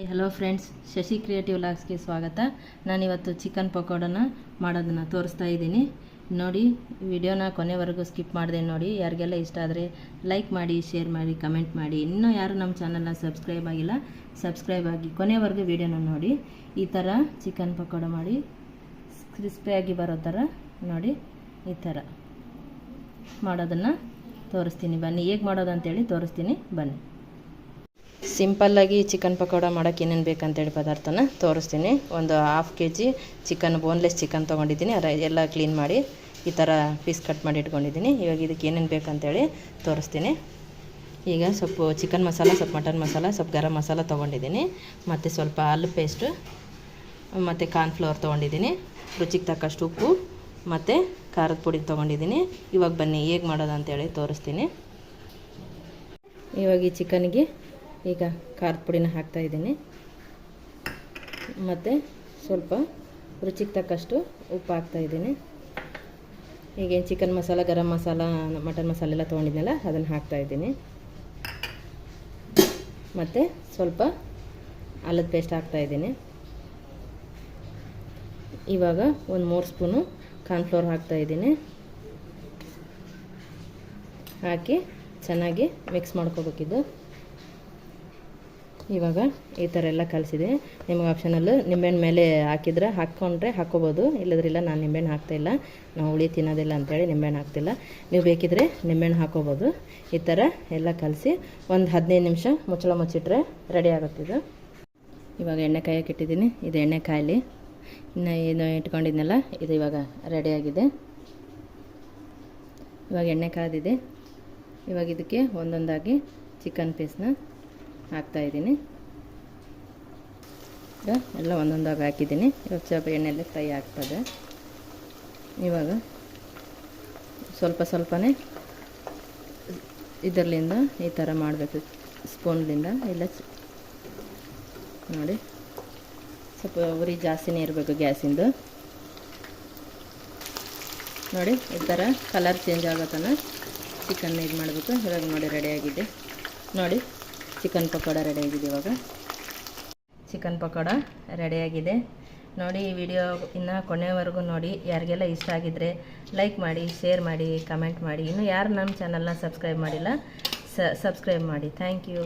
Hello friends, Shashi creative ಲಾಗ್ಸ್ಗೆ ಸ್ವಾಗತ. ನಾನಿವತ್ತು chicken ಪಕೋಡನ ಮಾಡೋದನ್ನು ತೋರಿಸ್ತಾ ಇದ್ದೀನಿ. ನೋಡಿ, ವಿಡಿಯೋನ ಕೊನೆವರೆಗೂ ಸ್ಕಿಪ್ ಮಾಡಿದೆ ನೋಡಿ. ಯಾರಿಗೆಲ್ಲ ಇಷ್ಟ ಆದರೆ ಲೈಕ್ ಮಾಡಿ, ಶೇರ್ ಮಾಡಿ, ಕಮೆಂಟ್ ಮಾಡಿ. ಇನ್ನೂ ಯಾರು ನಮ್ಮ ಚಾನಲ್ನ ಸಬ್ಸ್ಕ್ರೈಬ್ ಆಗಿಲ್ಲ, ಸಬ್ಸ್ಕ್ರೈಬ್ ಆಗಿ ಕೊನೆವರೆಗೂ ವಿಡಿಯೋನ ನೋಡಿ. ಈ ಥರ ಚಿಕನ್ ಪಕೋಡ ಮಾಡಿ ಕ್ರಿಸ್ಪಿಯಾಗಿ ಬರೋ ಥರ ನೋಡಿ, ಈ ಥರ ಮಾಡೋದನ್ನು ತೋರಿಸ್ತೀನಿ. ಬನ್ನಿ, ಹೇಗೆ ಮಾಡೋದು ಅಂತೇಳಿ ತೋರಿಸ್ತೀನಿ. ಬನ್ನಿ, ಸಿಂಪಲ್ಲಾಗಿ ಚಿಕನ್ ಪಕೋಡ ಮಾಡೋಕ್ಕೆ ಏನೇನು ಬೇಕಂತೇಳಿ ಪದಾರ್ಥನ ತೋರಿಸ್ತೀನಿ. ಒಂದು half kg chicken, boneless chicken ತೊಗೊಂಡಿದ್ದೀನಿ. ಎಲ್ಲ ಕ್ಲೀನ್ ಮಾಡಿ ಈ ಥರ ಪೀಸ್ ಕಟ್ ಮಾಡಿ ಇಟ್ಕೊಂಡಿದ್ದೀನಿ. ಇವಾಗ ಇದಕ್ಕೆ ಏನೇನು ಬೇಕಂತೇಳಿ ತೋರಿಸ್ತೀನಿ. ಈಗ ಸ್ವಲ್ಪ ಚಿಕನ್ ಮಸಾಲ, ಸ್ವಲ್ಪ ಮಟನ್ ಮಸಾಲ, ಸ್ವಲ್ಪ ಗರಂ ಮಸಾಲ ತೊಗೊಂಡಿದ್ದೀನಿ. ಮತ್ತು ಸ್ವಲ್ಪ ಅಲ್ಲ ಪೇಸ್ಟು, ಮತ್ತು ಕಾರ್ನ್ಫ್ಲವರ್ ತೊಗೊಂಡಿದ್ದೀನಿ. ರುಚಿಗೆ ತಕ್ಕಷ್ಟು ಉಪ್ಪು ಮತ್ತು ಖಾರದ ಪುಡಿ ತೊಗೊಂಡಿದ್ದೀನಿ. ಇವಾಗ ಬನ್ನಿ, ಹೇಗೆ ಮಾಡೋದು ಅಂತೇಳಿ ತೋರಿಸ್ತೀನಿ. ಇವಾಗ ಈ ಚಿಕನ್ಗೆ ಈಗ ಖಾರದ ಪುಡಿನ ಹಾಕ್ತಾಯಿದ್ದೀನಿ. ಮತ್ತು ಸ್ವಲ್ಪ ರುಚಿಗೆ ತಕ್ಕಷ್ಟು ಉಪ್ಪು ಹಾಕ್ತಾಯಿದ್ದೀನಿ. ಈಗೇನು ಚಿಕನ್ ಮಸಾಲ, ಗರಂ ಮಸಾಲ, ಮಟನ್ ಮಸಾಲೆ ಎಲ್ಲ ತೊಗೊಂಡಿದ್ನಲ್ಲ, ಅದನ್ನು ಹಾಕ್ತಾಯಿದ್ದೀನಿ. ಮತ್ತು ಸ್ವಲ್ಪ ಅಲ್ಲದ ಪೇಸ್ಟ್ ಹಾಕ್ತಾಯಿದ್ದೀನಿ. ಇವಾಗ ಒಂದು 3 ಸ್ಪೂನು ಕಾರ್ನ್ಫ್ಲವರ್ ಹಾಕ್ತಾಯಿದ್ದೀನಿ. ಹಾಕಿ ಚೆನ್ನಾಗಿ ಮಿಕ್ಸ್ ಮಾಡ್ಕೋಬೇಕಿದ್ದು. ಇವಾಗ ಈ ಥರ ಎಲ್ಲ ಕಲಿಸಿದೆ. ನಿಮಗೆ ಆಪ್ಷನಲ್ಲು ನಿಂಬೆಹಣ್ಣು ಮೇಲೆ ಹಾಕಿದ್ರೆ ಹಾಕ್ಕೊಂಡ್ರೆ ಹಾಕ್ಕೋಬೋದು, ಇಲ್ಲದ್ರಿಲ್ಲ. ನಾನು ನಿಂಬೆಹಣ್ಣು ಹಾಕ್ತಾಯಿಲ್ಲ, ನಾವು ಹುಳಿ ತಿನ್ನೋದಿಲ್ಲ ಅಂಥೇಳಿ ನಿಂಬೆಹಣ್ಣು ಹಾಕ್ತಿಲ್ಲ. ನೀವು ಬೇಕಿದ್ರೆ ನಿಂಬೆಹಣ್ಣು ಹಾಕ್ಕೋಬೋದು. ಈ ಥರ ಎಲ್ಲ ಕಲಸಿ ಒಂದು 15 ನಿಮಿಷ ಮುಚ್ಚಳ ಮುಚ್ಚಿಟ್ರೆ ರೆಡಿ ಆಗುತ್ತಿದ್ದು. ಇವಾಗ ಎಣ್ಣೆ ಕಾಯಕ್ಕೆ ಇಟ್ಟಿದ್ದೀನಿ. ಇದು ಎಣ್ಣೆ ಕಾಯಲಿ. ಇನ್ನು ಏನು ಇಟ್ಕೊಂಡಿದ್ನಲ್ಲ, ಇದು ಇವಾಗ ರೆಡಿಯಾಗಿದೆ. ಇವಾಗ ಎಣ್ಣೆ ಕಾದಿದೆ. ಇವಾಗ ಇದಕ್ಕೆ ಒಂದೊಂದಾಗಿ ಚಿಕನ್ ಪೀಸ್ನ ಹಾಕ್ತಾಯಿದ್ದೀನಿ. ಎಲ್ಲ ಒಂದೊಂದಾಗಿ ಹಾಕಿದ್ದೀನಿ. ಇವಾಗ ಸ್ವಲ್ಪ ಎಣ್ಣೆಯಲ್ಲಿ ಫ್ರೈ ಆಗ್ತದೆ. ಇವಾಗ ಸ್ವಲ್ಪ ಸ್ವಲ್ಪನೇ ಇದರಲ್ಲಿಂದ ಈ ಥರ ಮಾಡಬೇಕು, ಸ್ಪೂನ್ಲಿಂದ. ಇಲ್ಲ ನೋಡಿ, ಸ್ವಲ್ಪ ಉರಿ ಜಾಸ್ತಿನೇ ಇರಬೇಕು ಗ್ಯಾಸಿಂದು. ನೋಡಿ, ಈ ಥರ ಕಲರ್ ಚೇಂಜ್ ಆಗೋತನ ಚಿಕನ್ ಇದು ಮಾಡಬೇಕು. ಇವಾಗ ನೋಡಿ, ರೆಡಿಯಾಗಿದೆ. ನೋಡಿ, ಚಿಕನ್ ಪಕೋಡ ರೆಡಿಯಾಗಿದೆ. ಇವಾಗ ಚಿಕನ್ ಪಕೋಡ ರೆಡಿಯಾಗಿದೆ ನೋಡಿ. ಈ ವಿಡಿಯೋ ಇನ್ನು ಕೊನೆವರೆಗೂ ನೋಡಿ. ಯಾರಿಗೆಲ್ಲ ಇಷ್ಟ ಆಗಿದ್ದರೆ ಲೈಕ್ ಮಾಡಿ, ಶೇರ್ ಮಾಡಿ, ಕಮೆಂಟ್ ಮಾಡಿ. ಇನ್ನೂ ಯಾರು ನಮ್ಮ ಚಾನಲ್ನ ಸಬ್ಸ್ಕ್ರೈಬ್ ಮಾಡಿಲ್ಲ, ಸಬ್ಸ್ಕ್ರೈಬ್ ಮಾಡಿ. Thank you.